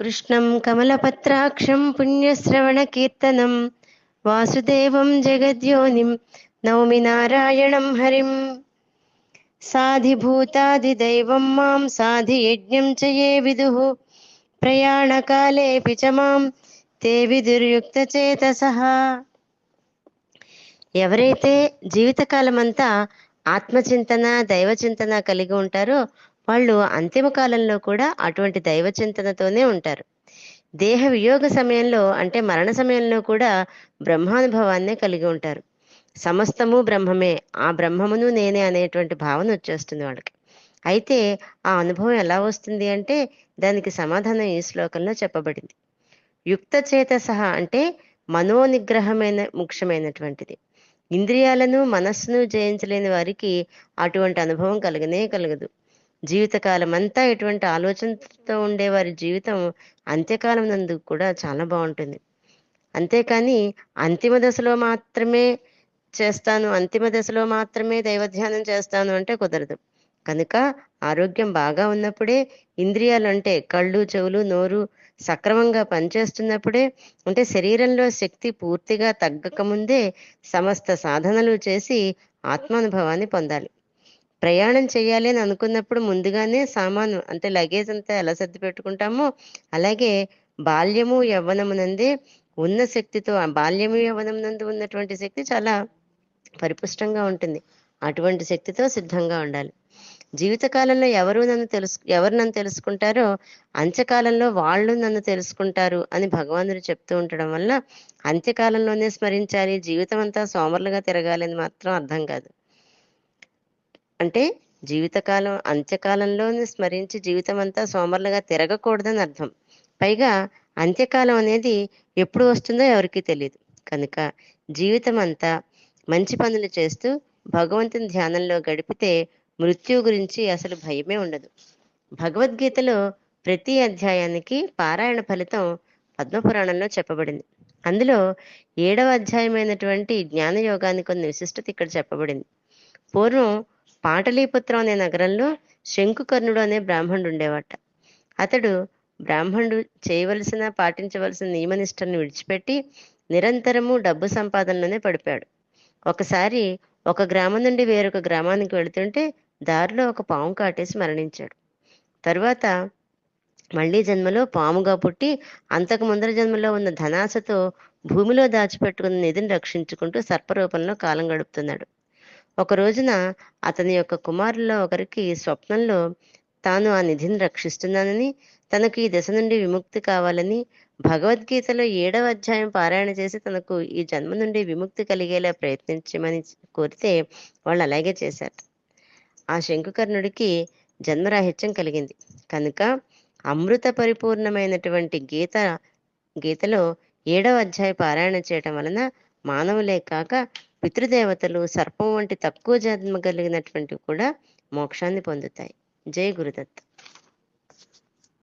కృష్ణం కమలపత్రాక్షం పుణ్యశ్రవణకీర్తనం వాసుదేవం జగద్యోనిం నౌమి నారాయణం హరిం. సాధిభూతాదిదైవం మాం సాధియజ్ఞం చ యే విదుః ప్రయాణకాలేపి చ మాం తే విదుర్యుక్తచేతసః. ఎవరైతే జీవితకాలమంతా ఆత్మచింతన దైవచింతన కలిగి ఉంటారో వాళ్ళు అంతిమ కాలంలో కూడా అటువంటి దైవచింతనతోనే ఉంటారు. దేహ వియోగ సమయంలో అంటే మరణ సమయంలో కూడా బ్రహ్మానుభవాన్నే కలిగి ఉంటారు. సమస్తము బ్రహ్మమే, ఆ బ్రహ్మమును నేనే అనేటువంటి భావన వచ్చేస్తుంది వాళ్ళకి. అయితే ఆ అనుభవం ఎలా వస్తుంది అంటే దానికి సమాధానం ఈ శ్లోకంలో చెప్పబడింది. యుక్తచేతసః అంటే మనోనిగ్రహమైన ముఖ్యమైనటువంటిది. ఇంద్రియాలను మనస్సును జయించలేని వారికి అటువంటి అనుభవం కలగనే కలగదు. జీవితకాలం అంతా ఇటువంటి ఆలోచనతో ఉండే వారి జీవితం అంత్యకాలం నందు కూడా చాలా బాగుంటుంది. అంతేకాని అంతిమ దశలో మాత్రమే చేస్తాను, అంతిమ దశలో మాత్రమే దైవధ్యానం చేస్తాను అంటే కుదరదు. కనుక ఆరోగ్యం బాగా ఉన్నప్పుడే, ఇంద్రియాలు అంటే కళ్ళు చెవులు నోరు సక్రమంగా పనిచేస్తున్నప్పుడే, అంటే శరీరంలో శక్తి పూర్తిగా తగ్గకముందే సమస్త సాధనలు చేసి ఆత్మానుభవాన్ని పొందాలి. ప్రయాణం చేయాలి అని అనుకున్నప్పుడు ముందుగానే సామాను అంటే లగేజ్ అంతా ఎలా సర్ది పెట్టుకుంటామో అలాగే బాల్యము యవ్వనమునందే ఉన్న శక్తితో, ఆ బాల్యము యవ్వనమునందు ఉన్నటువంటి శక్తి చాలా పరిపుష్టంగా ఉంటుంది. అటువంటి శక్తితో సిద్ధంగా ఉండాలి. జీవితకాలంలో ఎవరు నన్ను తెలుసుకుంటారో అంత్యకాలంలో వాళ్ళు నన్ను తెలుసుకుంటారు అని భగవానుడు చెప్తూ ఉండడం వల్ల అంత్యకాలంలోనే స్మరించాలి, జీవితం అంతా సోమరులుగా తిరగాలని మాత్రం అర్థం కాదు. అంటే జీవితకాలం అంత్యకాలంలోనే స్మరించి జీవితం అంతా సోమరులుగా తిరగకూడదని అర్థం. పైగా అంత్యకాలం అనేది ఎప్పుడు వస్తుందో ఎవరికీ తెలియదు. కనుక జీవితం అంతా మంచి పనులు చేస్తూ భగవంతుని ధ్యానంలో గడిపితే మృత్యు గురించి అసలు భయమే ఉండదు. భగవద్గీతలో ప్రతి అధ్యాయానికి పారాయణ ఫలితం పద్మపురాణంలో చెప్పబడింది. అందులో 7వ అధ్యాయమైనటువంటి జ్ఞానయోగానికి కొన్ని విశిష్టత ఇక్కడ చెప్పబడింది. పూర్వం పాటలీపుత్రం అనే నగరంలో శంకుకర్ణుడు అనే బ్రాహ్మణుడు ఉండేవాట. అతడు బ్రాహ్మణుడు చేయవలసిన పాటించవలసిన నియమనిష్టలను విడిచిపెట్టి నిరంతరము డబ్బు సంపాదనలోనే పడిపోయాడు. ఒకసారి ఒక గ్రామం నుండి వేరొక గ్రామానికి వెళుతుంటే దారిలో ఒక పాము కాటేసి మరణించాడు. తరువాత మళ్లీ జన్మలో పాముగా పుట్టి అంతకు ముందర జన్మలో ఉన్న ధనాశతో భూమిలో దాచిపెట్టుకున్న నిధిని రక్షించుకుంటూ సర్పరూపంలో కాలం గడుపుతున్నాడు. ఒక రోజున అతని యొక్క కుమారుల్లో ఒకరికి స్వప్నంలో తాను ఆ నిధిని రక్షిస్తున్నానని, తనకు ఈ దశ నుండి విముక్తి కావాలని భగవద్గీతలో 7వ అధ్యాయం పారాయణ చేసి తనకు ఈ జన్మ నుండి విముక్తి కలిగేలా ప్రయత్నించమని కోరితే వాళ్ళు అలాగే చేశారు. ఆ శంకుకర్ణుడికి జన్మరాహిత్యం కలిగింది. కనుక అమృత పరిపూర్ణమైనటువంటి గీతలో 7వ అధ్యాయ పారాయణ చేయటం వలన మానవులే కాక పితృదేవతలు సర్పం వంటి తక్కువ జన్మ కలిగినటువంటి కూడా మోక్షాన్ని పొందుతాయి. జై గురుదత్త.